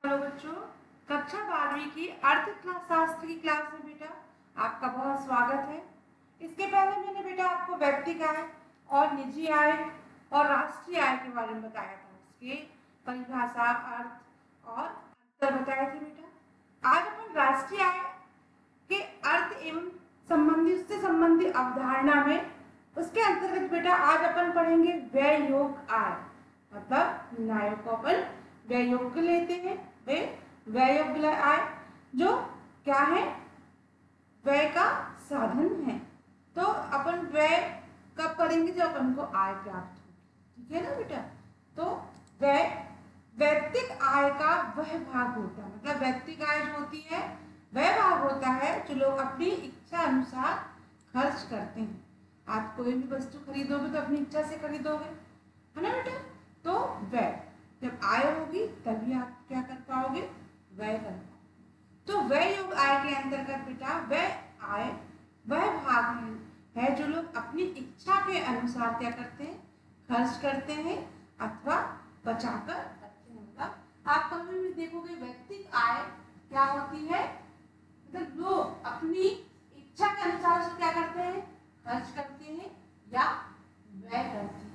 Hello बच्चों, कक्षा 12वीं की अर्थशास्त्र की क्लास में बेटा आपका बहुत स्वागत है। इसके पहले मैंने बेटा आपको व्यक्तिगत आय और निजी आय और राष्ट्रीय आय के बारे में बताया था। इसके परिभाषा, अर्थ और अंतर बताए थे बेटा। आज अपन राष्ट्रीय आय के अर्थ एवं उससे संबंधित अवधारणा में उसके अंतर्गत बेटा आज अपन पढ़ेंगे व्यय योग आय। मतलब न्याय को अपन व्यय योग्य लेते हैं। व्यय योग्य आय जो क्या है, व्यय का साधन है। तो अपन व्यय कब करेंगे, जब अपन को आय प्राप्त होगी। ठीक है ना बेटा। तो व्यय व्यक्तिगत आय का वह भाग होता है, मतलब व्यक्तिगत आय जो होती है वह भाग होता है जो लोग अपनी इच्छा अनुसार खर्च करते हैं। आप कोई भी वस्तु खरीदोगे तो अपनी इच्छा से खरीदोगे, है ना बेटा। तो व्यय जब आय होगी तभी आप क्या कर पाओगे, व्यय कर पाओगे। तो व्यय योग आय के अंतर्गत बेटा व्यय आय वह भाग है जो लोग अपनी इच्छा के अनुसार क्या करते हैं, खर्च करते हैं अथवा बचाकर रखते हैं। मतलब आप कभी भी देखोगे व्यक्तिगत आय क्या होती है, मतलब लोग अपनी इच्छा के अनुसार से क्या करते हैं, खर्च करते हैं या व्यय करते हैं।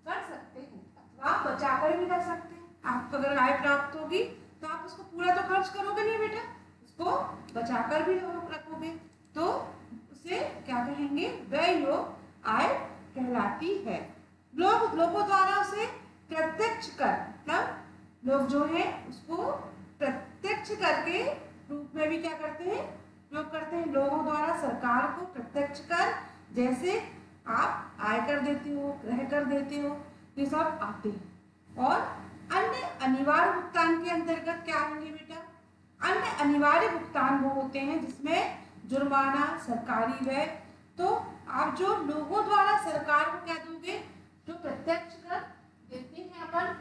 कर सकते हैं अथवा बचाकर भी रख सकते हैं। आपको अगर आय प्राप्त होगी तो आप उसको पूरा तो खर्च करोगे नहीं बेटा, उसको बचाकर भी रखोगे। तो उसे क्या कहेंगे, व्यय योग आय कहलाती है। लोगों द्वारा उसे प्रत्यक्ष कर, मतलब लोग जो है उसको प्रत्यक्ष कर के रूप में भी क्या करते हैं, उपयोग करते हैं। लोगों द्वारा सरकार को प्रत्यक्ष कर, जैसे आप आयकर देते हो, गृह कर देते हो, ये सब आते हैं। और अन्य अनिवार्य भुगतान के अंतर्गत क्या होंगे बेटा, अन्य अनिवार्य भुगतान वो होते हैं जिसमें जुर्माना, सरकारी व्यय। तो आप जो लोगों द्वारा सरकार को क्या दोगे, जो प्रत्यक्ष कर देते हैं अपन,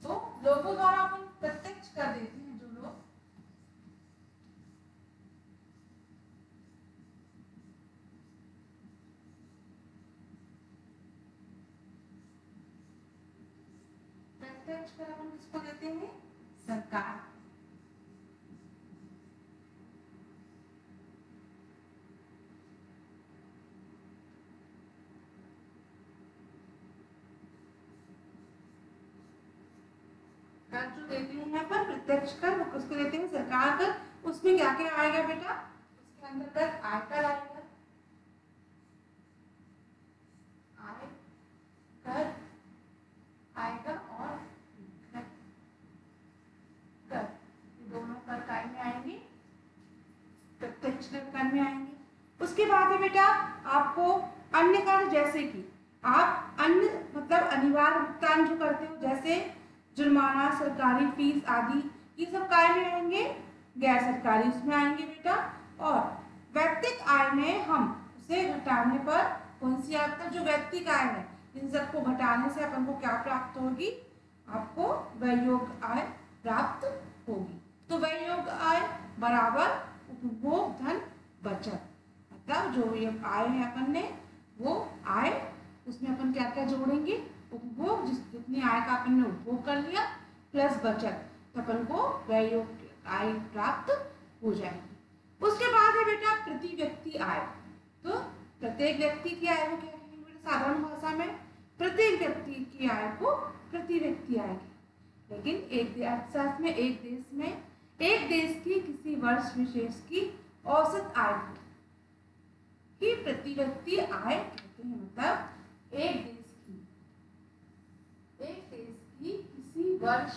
तो लोगों द्वारा अपन प्रत्यक्ष कर देते हैं जो लोग, प्रत्यक्ष कर अपन किसको देते हैं, सरकार। कर जो देते हैं अपन प्रत्यक्ष कर, वो किसको देते हैं, सरकार कर। उसमें क्या क्या आएगा बेटा, उसके अंतर्गत आयकर आएगा, आयकर, आयकर और कर, ये दोनों कर काय में आएंगे, प्रत्यक्ष कर में आएंगे। उसके बाद है बेटा आपको अन्य कर, जैसे कि आप अन्य मतलब अनिवार्य भुगतान जो करते हो, जैसे जुर्माना, सरकारी फीस आदि, ये सब काय में आएंगे, गैर सरकारी उसमें आएंगे बेटा। और व्यक्तिगत आय में हम उसे घटाने पर कौन सी आय, तक जो व्यक्तिगत आय है इन सबको घटाने से अपन को क्या प्राप्त होगी, आपको व्यय योग आय प्राप्त होगी। तो व्यय योग आय बराबर उपभोग धन बचत, मतलब जो ये आय है अपन ने वो आय, उसमें अपन क्या क्या जोड़ेंगे, उपभोग, जितनी आय का अपन ने उपभोग कर लिया प्लस बचत, तो अपन को व्यय योग आय प्राप्त हो जाएगी। उसके बाद है बेटा प्रति व्यक्ति आय। तो प्रत्येक व्यक्ति की आय को क्या कहेंगे बेटा, साधारण भाषा में प्रत्येक व्यक्ति की आय को प्रति व्यक्ति आय की। लेकिन एक अर्थशास्त्र में एक देश की किसी वर्ष विशेष की औसत आय की प्रति व्यक्ति आय कहते हैं। मतलब एक देश की किसी वर्ष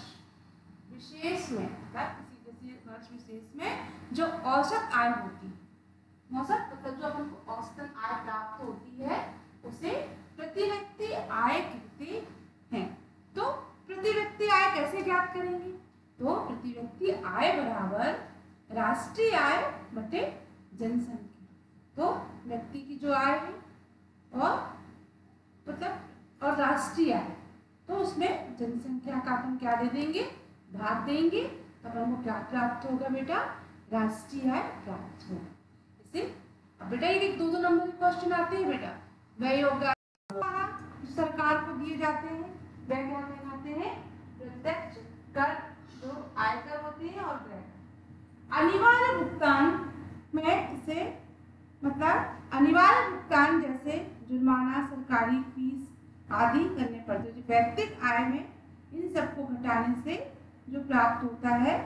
विशेष में, मतलब किसी वर्ष विशेष में जो औसत आय होती है, औसत मतलब जो अपन को औसतन आय प्राप्त होती है उसे प्रति व्यक्ति आय कहते हैं। तो प्रति व्यक्ति आय कैसे ज्ञात करेंगे, तो प्रति व्यक्ति आय बराबर राष्ट्रीय आय बटे जनसंख्या। तो व्यक्ति की जो आय है और मतलब और राष्ट्रीय आय, तो उसमें जनसंख्या का अपन क्या दे देंगे, भाग देंगे, तो अपन को क्या प्राप्त होगा बेटा, राष्ट्रीय आय प्राप्त होगा। इसे अब बेटा ये 2-2 नंबर के क्वेश्चन आते हैं बेटा। व्यय योग सरकार को दिए जाते हैं वह क्या कहलाते हैं? प्रत्यक्ष कर, जो आयकर होते हैं, और व्यय। अनिवार्य भुगतान में इसे मतलब अनिवार्य भुगतान जैसे जुर्माना, सरकारी फीस आदि करने पड़ते हैं। व्यक्तिगत आय में इन सबको घटाने से जो प्राप्त होता है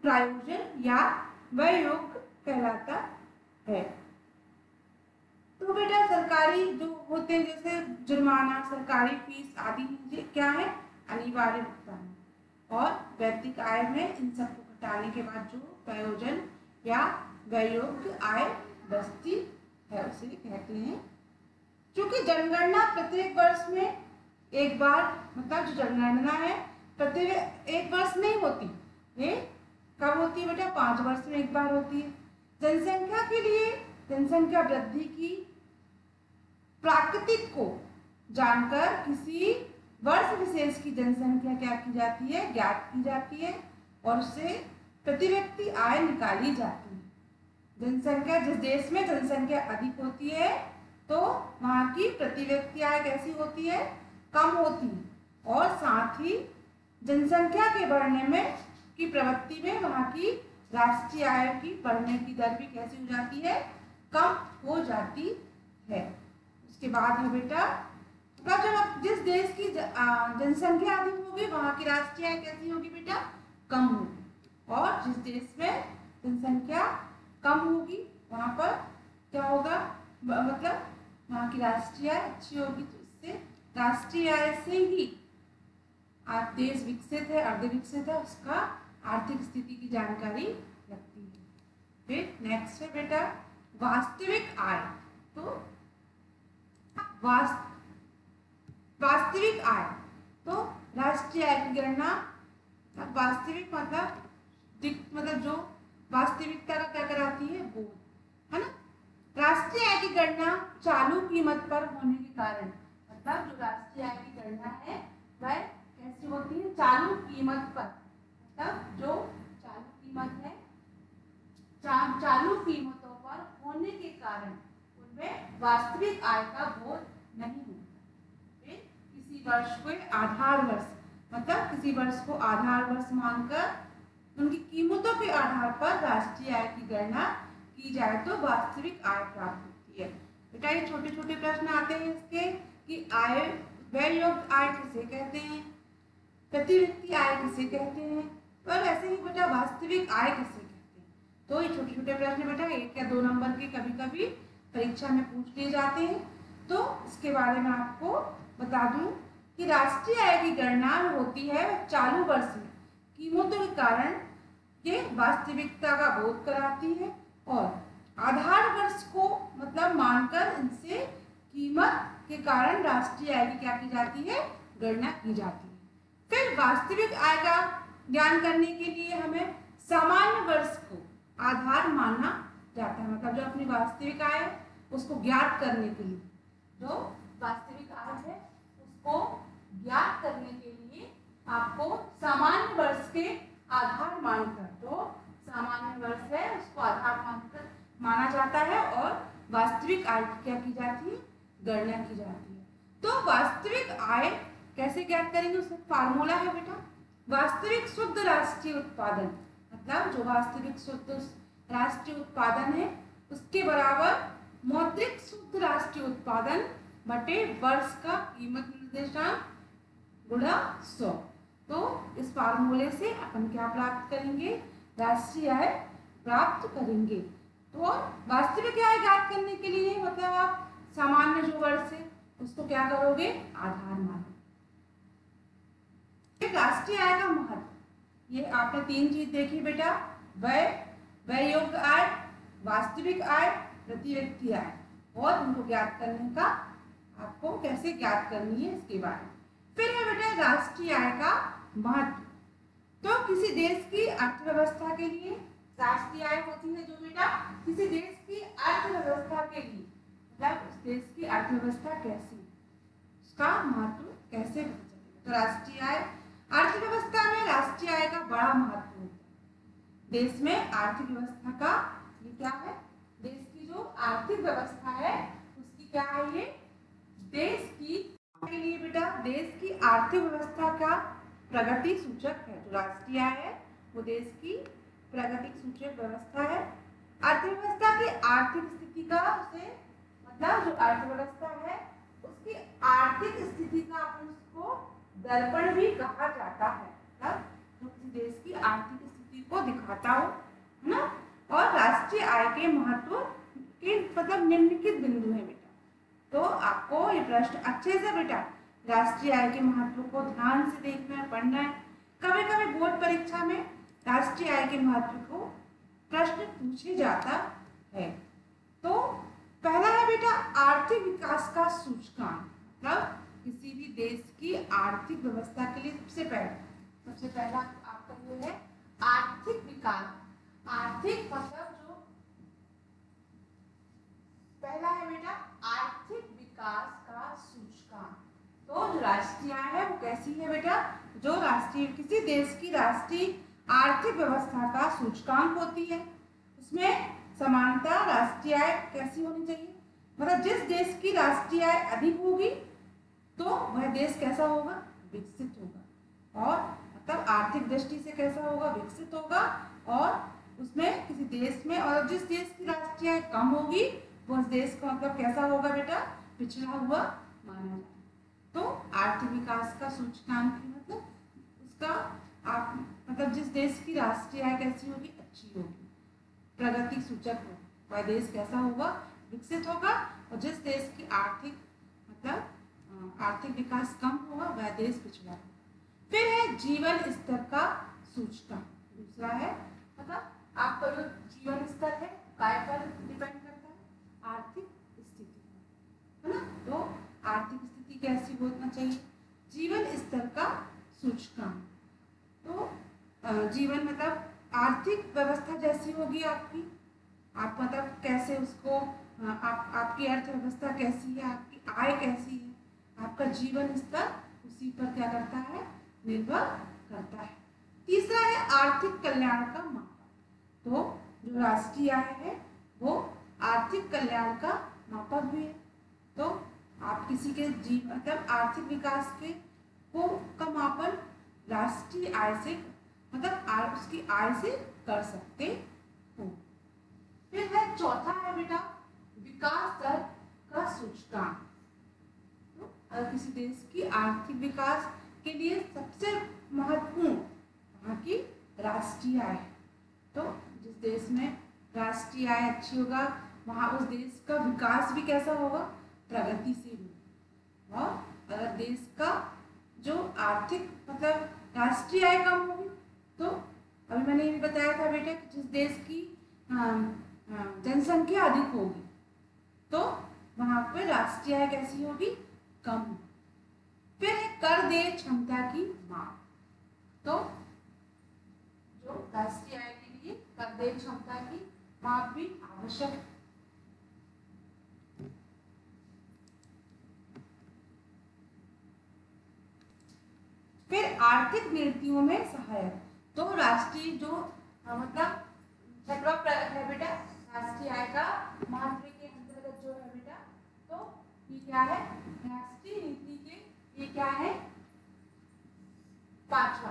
प्रायोजन या व्यय योग्य कहलाता है। तो बेटा सरकारी जो होते हैं जैसे जुर्माना, सरकारी फीस आदि, ये क्या है? अनिवार्य भुगतान। और व्यक्तिगत आय में इन सबको घटाने के बाद जो प्रयोजन या व्यय योग्य आय बचती है उसे कहते हैं। क्योंकि जनगणना प्रत्येक वर्ष में एक बार, मतलब जो जनगणना है प्रत्येक एक वर्ष नहीं होती, ये कब होती है बेटा? 5 वर्ष में एक बार होती है। जनसंख्या के लिए जनसंख्या वृद्धि की प्राकृतिक को जानकर किसी वर्ष विशेष की जनसंख्या क्या की जाती है? ज्ञात की जाती है, और उससे प्रति व्यक्ति आय निकाली जाती है। जनसंख्या, जिस देश में जनसंख्या अधिक होती है तो वहाँ की प्रति व्यक्ति आय कैसी होती है? कम होती है, और साथ ही जनसंख्या के बढ़ने में की प्रवृत्ति में वहाँ की राष्ट्रीय आय की बढ़ने की दर भी कैसी हो जाती है? कम हो जाती है। उसके बाद है बेटा, मतलब जब जिस देश की जनसंख्या अधिक होगी वहाँ की राष्ट्रीय आय कैसी होगी बेटा? कम होगी। और जिस देश में जनसंख्या कम होगी वहाँ पर क्या होगा? मतलब वहाँ की राष्ट्रीय आय अच्छी होगी। तो इससे राष्ट्रीय आय से ही आज देश विकसित है, अर्ध विकसित है, उसका आर्थिक स्थिति की जानकारी लगती है। फिर नेक्स्ट है बेटा वास्तविक आय। तो वास्तविक आय, तो राष्ट्रीय आय की गणना, वास्तविक मतलब जो वास्तविकता का क्या कराती है? बोध, है ना। राष्ट्रीय आय की गणना चालू कीमत पर होने के कारण, मतलब जो राष्ट्रीय आय की गणना है वह कैसी होती है? चालू कीमत पर, मतलब जो चालू कीमत है, चालू कीमतों पर होने के कारण उनमें वास्तविक आय का बोध नहीं होता। किसी वर्ष को आधार वर्ष, मतलब किसी वर्ष को आधार वर्ष मानकर उनकी कीमतों के आधार पर राष्ट्रीय आय की गणना की जाए तो वास्तविक आय प्राप्त होती है। बेटा ये छोटे छोटे प्रश्न आते हैं इसके कि आय, व्यय योग्य आय किसे कहते हैं, प्रति व्यक्ति आय किसे कहते हैं, और ऐसे ही बेटा वास्तविक आय किसे कहते हैं। तो ये छोटे छोटे प्रश्न बेटा 1 या 2 नंबर के कभी कभी परीक्षा में पूछ लिए जाते हैं। तो इसके बारे में आपको बता दूं कि राष्ट्रीय आय की गणना होती है चालू वर्ष में कीमतों के कारण ये वास्तविकता का बोध कराती है, और आधार वर्ष को मतलब मानकर इनसे कीमत के कारण राष्ट्रीय आय की क्या की जाती है? गणना की जाती है। फिर वास्तविक आय का ज्ञान करने के लिए हमें सामान्य वर्ष को आधार मानना जाता है, मतलब जो अपनी वास्तविक आय है उसको ज्ञात करने के लिए, जो वास्तविक आय है उसको ज्ञात करने के लिए आपको सामान्य वर्ष के आधार मानकर, जो सामान्य वर्ष है उसको आधार मानकर माना जाता है, और वास्तविक आय की क्या की जाती है? गणना की जाती है। तो वास्तविक आय कैसे ज्ञात करेंगे? उसका फार्मूला है बेटा वास्तविक शुद्ध राष्ट्रीय उत्पादन, मतलब जो वास्तविक शुद्ध राष्ट्रीय उत्पादन है उसके बराबर मौद्रिक शुद्ध राष्ट्रीय उत्पादन बटे वर्ष का कीमत निर्देशांक गुणा 100। तो इस फार्मूले से अपन क्या प्राप्त करेंगे? राष्ट्रीय आय प्राप्त करेंगे। तो वास्तविक आय ज्ञात करने के लिए मतलब आप सामान्य जो वर्ष है उसको क्या करोगे? आधार मानो। राष्ट्रीय आय का महत्व, ये आपने 3 चीज देखी बेटा, व्यय योग्य आय, वास्तविक आय, प्रति व्यक्ति आय, और उनको ज्ञात करने का आपको कैसे ज्ञात करनी है इसके बारे में। फिर है बेटा राष्ट्रीय आय का महत्व। तो किसी देश की अर्थव्यवस्था के लिए राष्ट्रीय आय होती है जो बेटा किसी देश की अर्थव्यवस्था के लिए, मतलब उस देश की अर्थव्यवस्था कैसी, उसका महत्व कैसे पता चलेगा। तो राष्ट्रीय आय, अर्थव्यवस्था में राष्ट्रीय आय का बड़ा महत्व होता है। देश में आर्थिक व्यवस्था का ये क्या है? देश की जो आर्थिक व्यवस्था है उसकी क्या है? ये देश की के लिए बेटा देश की आर्थिक व्यवस्था का प्रगति सूचक है। जो राष्ट्रीय आय है वो देश की प्रगति सूचक व्यवस्था है। अर्थव्यवस्था की आर्थिक स्थिति का उसे मतलब जो अर्थव्यवस्था है उसकी आर्थिक स्थिति का अपन उसको दर्पण भी कहा जाता है। मतलब जो किसी देश की आर्थिक स्थिति को दिखाता हो, है ना। और राष्ट्रीय आय के महत्व के मतलब निम्नलिखित बिंदु है बेटा। तो आपको ये प्रश्न अच्छे से बेटा राष्ट्रीय आय के महत्व को ध्यान से देखना है, पढ़ना है। कभी कभी बोर्ड परीक्षा में राष्ट्रीय आय के महत्व को प्रश्न पूछे जाता है। तो पहला है बेटा आर्थिक विकास का सूचकांक। मतलब किसी भी देश की आर्थिक व्यवस्था के लिए सबसे पहला आपका ये है आर्थिक विकास। आर्थिक मतलब जो पहला है बेटा आर्थिक विकास का सूचकांक। तो जो राष्ट्रीय आय है वो कैसी है बेटा, जो राष्ट्रीय किसी देश की राष्ट्रीय आर्थिक व्यवस्था का सूचकांक होती है। उसमें समानता राष्ट्रीय आय कैसी होनी चाहिए, मतलब जिस देश की राष्ट्रीय आय अधिक होगी तो वह देश कैसा होगा, विकसित होगा। और मतलब आर्थिक दृष्टि से कैसा होगा, विकसित होगा। और उसमें किसी देश में और जिस देश की राष्ट्रीय आय कम होगी वो देश का मतलब कैसा होगा बेटा, पिछड़ा हुआ माना जाए। तो आर्थिक विकास का सूचकांक मतलब उसका आप मतलब जिस देश की राष्ट्रीय आय कैसी होगी, अच्छी होगी, प्रगति सूचक हो, वह देश कैसा होगा, विकसित होगा। और जिस देश की आर्थिक मतलब आर्थिक विकास कम होगा वह देश पिछड़ा होगा। फिर है जीवन स्तर का सूचकांक। दूसरा है मतलब आपका जो जीवन स्तर है काय पर डिपेंड करता है, आर्थिक स्थिति, है ना। तो आर्थिक स्थिति कैसी होना चाहिए, जीवन स्तर का सूचकांक। तो जीवन मतलब आर्थिक व्यवस्था जैसी होगी आपकी, आप मतलब कैसे उसको आपकी अर्थव्यवस्था कैसी है, आपकी आय कैसी है, आपका जीवन स्तर उसी पर क्या करता है, निर्भर करता है। तीसरा है आर्थिक कल्याण का मापक। तो जो राष्ट्रीय आय है वो आर्थिक कल्याण का मापक भी है। तो आप किसी के जीवन मतलब आर्थिक विकास के का मापन राष्ट्रीय आय से मतलब उसकी आय से कर सकते हो। फिर है चौथा है बेटा विकास दर का सूचकांक। तो अगर किसी देश की आर्थिक विकास के लिए सबसे महत्वपूर्ण वहाँ की राष्ट्रीय आय है। तो जिस देश में राष्ट्रीय आय अच्छी होगा वहाँ उस देश का विकास भी कैसा होगा, प्रगतिशील होगा। और अगर देश का जो आर्थिक मतलब राष्ट्रीय आय कम होगी तो अभी मैंने ये भी बताया था बेटा कि जिस देश की जनसंख्या अधिक होगी तो वहां पर राष्ट्रीय आय कैसी होगी, कम। फिर है कर देय क्षमता की माप। तो जो राष्ट्रीय आय के लिए कर देय क्षमता की माप भी आवश्यक है। फिर आर्थिक नीतियों में सहायक। तो राष्ट्रीय जो मतलब छठवां है बेटा राष्ट्रीय आय का महत्व के अंतर्गत जो है बेटा, तो ये क्या है, राष्ट्रीय नीति के ये क्या है, पांचवा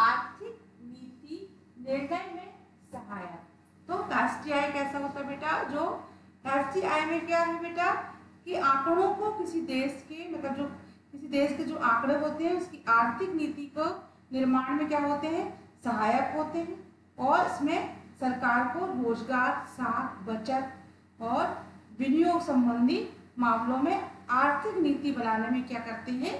आर्थिक नीति निर्णय में सहायक। तो राष्ट्रीय आय कैसा होता है बेटा, जो राष्ट्रीय आय में क्या है बेटा कि आंकड़ों को किसी देश के मतलब जो किसी देश के जो आंकड़े होते हैं उसकी आर्थिक नीति को निर्माण में क्या होते हैं, सहायक होते हैं। और इसमें सरकार को रोजगार, साख, बचत और विनियोग संबंधी मामलों में आर्थिक नीति बनाने में क्या करते हैं,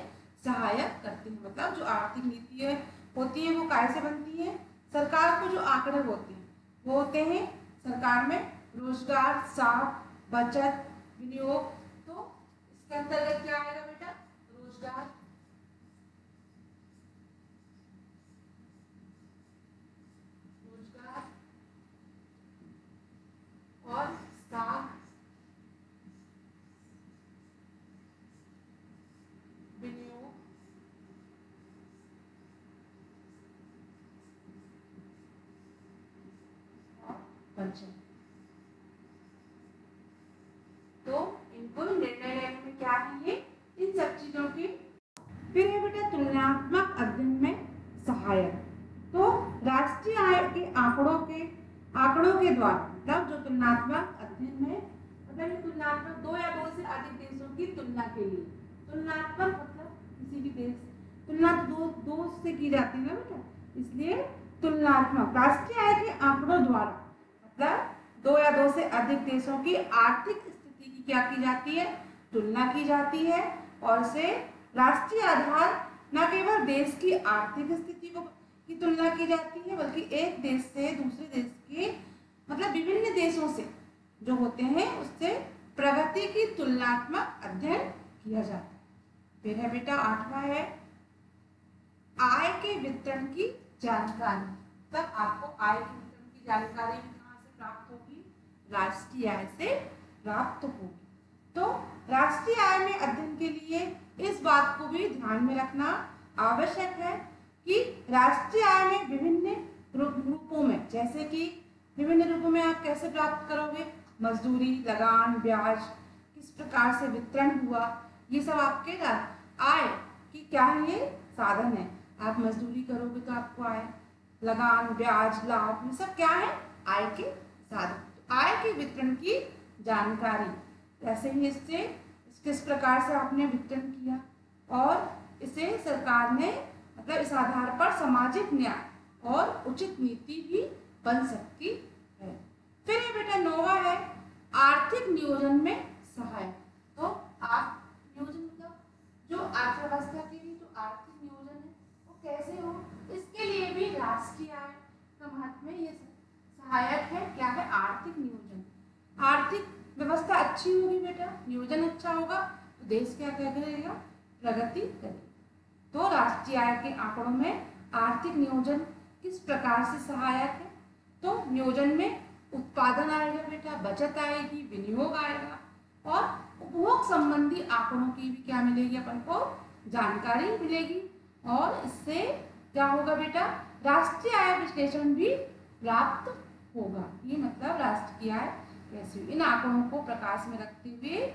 सहायक करते हैं। मतलब जो आर्थिक नीति होती है वो कैसे बनती है, सरकार को जो आंकड़े होते हैं वो होते हैं सरकार में रोजगार, साख, बचत, विनियोग। तो इसके अंतर्गत क्या आएगा बेटा, रोजगार, और साख, विनियोग और बचत। तो इनको निर्णय लेने में क्या है, ये इन सब चीजों की फिर है बेटा तुलनात्मक अध्ययन में सहायक। तो राष्ट्रीय आय के आंकड़ों के द्वारा मतलब जो तुलनात्मक अध्ययन में मतलब ये तुलनात्मक दो या दो से अधिक देशों की तुलना के लिए, तुलनात्मक मतलब किसी भी देश तुलना दो से की जाती है ना बेटा, इसलिए तुलनात्मक राष्ट्रीय आय के आंकड़ों द्वारा मतलब दो या दो से अधिक देशों की आर्थिक स्थिति की क्या की जाती है, तुलना की जाती है। और से राष्ट्रीय आधार न केवल देश की आर्थिक स्थिति की तुलना की जाती है बल्कि एक देश से दूसरे देश के मतलब विभिन्न देशों से जो होते हैं उससे प्रगति की तुलनात्मक अध्ययन किया जाता है। फिर है बेटा 8वां है आय के वितरण की जानकारी। तब आपको आय के वितरण की जानकारी भी कहाँ से प्राप्त होगी, राष्ट्रीय आय से प्राप्त होगी। तो राष्ट्रीय आय में अध्ययन के लिए इस बात को भी ध्यान में रखना आवश्यक है कि राष्ट्रीय आय में विभिन्न रूपों में, जैसे कि विभिन्न रूपों में आप कैसे प्राप्त करोगे, मजदूरी, लगान, ब्याज, किस प्रकार से वितरण हुआ, ये सब आपके आय की क्या है, ये साधन है। आप मजदूरी करोगे तो आपको आय, लगान, ब्याज, लाभ, ये सब क्या है, आय के साधन। आय के वितरण की जानकारी, ऐसे ही इससे किस प्रकार से आपने वितरण किया और इसे सरकार ने मतलब इस आधार पर सामाजिक न्याय और उचित नीति भी बन सकती है। फिर ये बेटा 9वां है आर्थिक नियोजन में सहायक। तो आर्थिक नियोजन मतलब जो अर्थव्यवस्था के लिए जो आर्थिक नियोजन है वो कैसे हो, इसके लिए भी राष्ट्रीय आय का महत्व में ये सहायक है। क्या है, आर्थिक नियोजन। आर्थिक व्यवस्था अच्छी होगी बेटा, नियोजन अच्छा होगा तो देश क्या करेगा, प्रगति करेगा। तो राष्ट्रीय आय के आंकड़ों में आर्थिक नियोजन किस प्रकार से सहायक है, तो नियोजन में उत्पादन आएगा बेटा, बचत आएगी, विनियोग आएगा और उपभोग संबंधी आंकड़ों की भी क्या मिलेगी, अपन को जानकारी मिलेगी। और इससे क्या होगा बेटा, राष्ट्रीय आय विश्लेषण भी प्राप्त होगा। ये मतलब राष्ट्रीय आय कैसी, इन आंकड़ों को प्रकाश में रखते हुए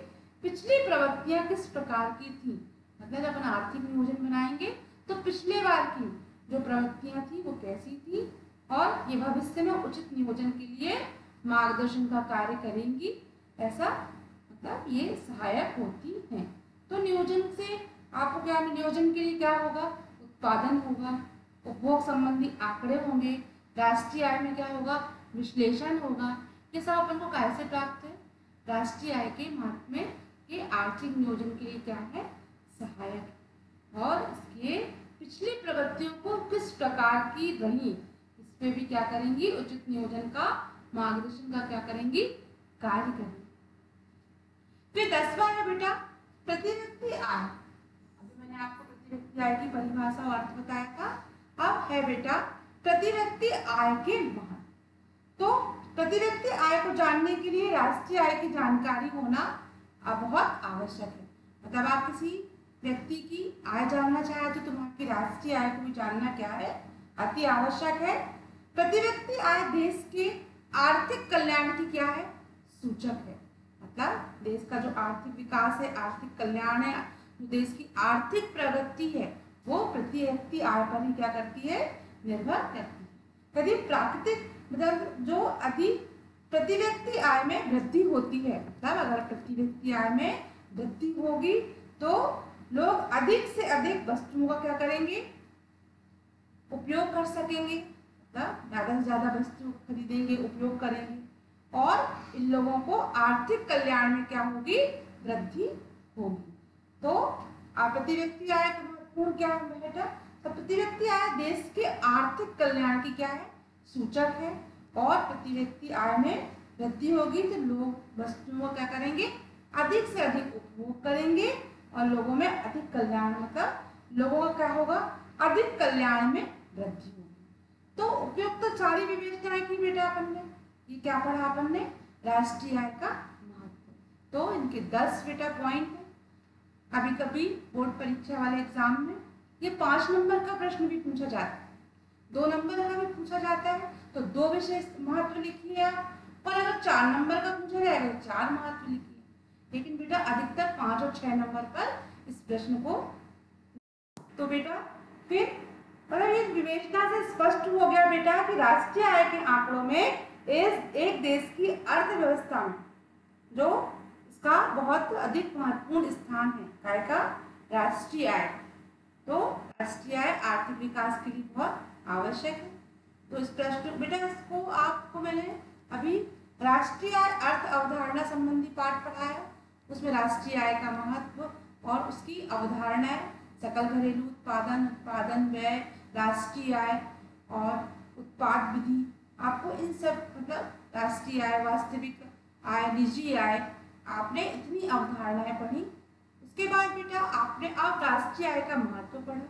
पिछली प्रवृत्तियां किस प्रकार की थी, मतलब जब अपन आर्थिक नियोजन बनाएंगे तो पिछले बार की जो प्रवृत्तियां थी वो कैसी थी और ये भविष्य में उचित नियोजन के लिए मार्गदर्शन का कार्य करेंगी, ऐसा मतलब ये सहायक होती हैं। तो नियोजन से आपको क्या, नियोजन के लिए क्या होगा, उत्पादन होगा, उपभोग संबंधी आंकड़े होंगे, राष्ट्रीय आय में क्या होगा, विश्लेषण होगा। ये सब अपन को कैसे प्राप्त है, राष्ट्रीय आय के महत्व में ये आर्थिक नियोजन के लिए क्या है, सहायक। और इसके पिछली प्रवृत्तियों को किस प्रकार की रही, इस पे भी क्या करेंगी, उचित नियोजन का मार्गदर्शन का क्या करेंगी, कार्य करेंगी। फिर 10वां है बेटा प्रतिव्यक्ति आय। अभी मैंने आपको प्रतिव्यक्ति आय की परिभाषा और अर्थ बताया था। अब है बेटा प्रतिव्यक्ति आय के महत्व। तो प्रतिव्यक्ति आय को जानने के लिए राष्ट्रीय आय की जानकारी होना बहुत आवश्यक है। मतलब आप किसी व्यक्ति की आय जानना चाहे तो तुम्हारी राष्ट्रीय आय को भी जानना क्या है, अति आवश्यक है। प्रतिव्यक्ति आय देश के आर्थिक कल्याण की क्या है, सूचक है। मतलब देश का जो आर्थिक विकास है, आर्थिक कल्याण है, जो देश की आर्थिक प्रगति है वो प्रतिव्यक्ति आय पर ही क्या करती है, निर्भर करती है। यदि प्राकृतिक मतलब जो अधिक प्रतिव्यक्ति आय में वृद्धि होती है, मतलब अगर प्रतिव्यक्ति आय में वृद्धि होगी तो लोग अधिक से अधिक वस्तुओं का क्या करेंगे, उपयोग कर सकेंगे, मतलब ज्यादा से ज्यादा वस्तु खरीदेंगे, उपयोग करेंगे और इन लोगों को आर्थिक कल्याण में क्या होगी, वृद्धि होगी। तो प्रतिव्यक्ति आय का महत्वपूर्ण क्या है बेटा, तो प्रतिव्यक्ति आय देश के आर्थिक कल्याण की क्या है, सूचक है। और प्रतिव्यक्ति आय में वृद्धि होगी तो लोग वस्तुओं को क्या करेंगे, अधिक से अधिक उपभोग करेंगे और लोगों में अधिक कल्याण मतलब लोगों का क्या होगा, अधिक कल्याण में वृद्धि होगी। तो उपयुक्त तो सारी विवेचनाएं की बेटा अपन ने, ये क्या पढ़ा अपन ने, राष्ट्रीय आय का महत्व। तो इनके 10 बेटा पॉइंट है। कभी कभी बोर्ड परीक्षा वाले एग्जाम में ये 5 नंबर का प्रश्न भी पूछा जाता है, 2 नंबर का भी पूछा जाता है तो 2 विषय महत्व लिखिए आप, और अगर 4 नंबर का पूछा जाएगा 4 महत्व लिखिए। लेकिन बेटा अधिकतर 5 और 6 नंबर पर इस प्रश्न को तो बेटा फिर मतलब इस विवेचना से स्पष्ट हो गया बेटा कि राष्ट्रीय आय के आंकड़ों में एक देश की अर्थव्यवस्था में जो इसका बहुत अधिक महत्वपूर्ण स्थान है, काय का राष्ट्रीय आय। तो राष्ट्रीय आय आर्थिक विकास के लिए बहुत आवश्यक है। तो इस प्रश्न बेटा इसको आपको मैंने अभी राष्ट्रीय आय अर्थ अवधारणा संबंधी पाठ पढ़ाया, उसमें राष्ट्रीय आय का महत्व और उसकी अवधारणाएं, सकल घरेलू उत्पादन, उत्पादन व्यय, राष्ट्रीय आय और उत्पाद विधि, आपको इन सब मतलब राष्ट्रीय आय, वास्तविक आय, निजी आय, आपने इतनी अवधारणाएं पढ़ी। उसके बाद बेटा आपने अब राष्ट्रीय आय का महत्व पढ़ा।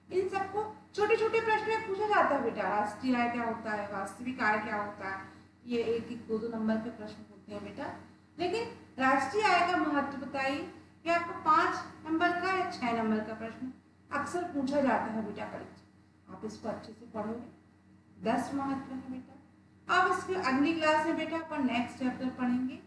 इन सबको छोटे छोटे प्रश्न में पूछा जाता है बेटा, राष्ट्रीय आय क्या होता है, वास्तविक आय क्या होता है, ये एक एक दो नंबर के प्रश्न होते हैं बेटा। लेकिन राष्ट्रीय आय का महत्व बताइए, कि आपको 5 नंबर का या 6 नंबर का प्रश्न अक्सर पूछा जाता है बेटा परीक्षा। आप इसको अच्छे से पढ़ोगे, 10 महत्व है बेटा। अब इसके अगली क्लास में बेटा अपन नेक्स्ट चैप्टर पढ़ेंगे।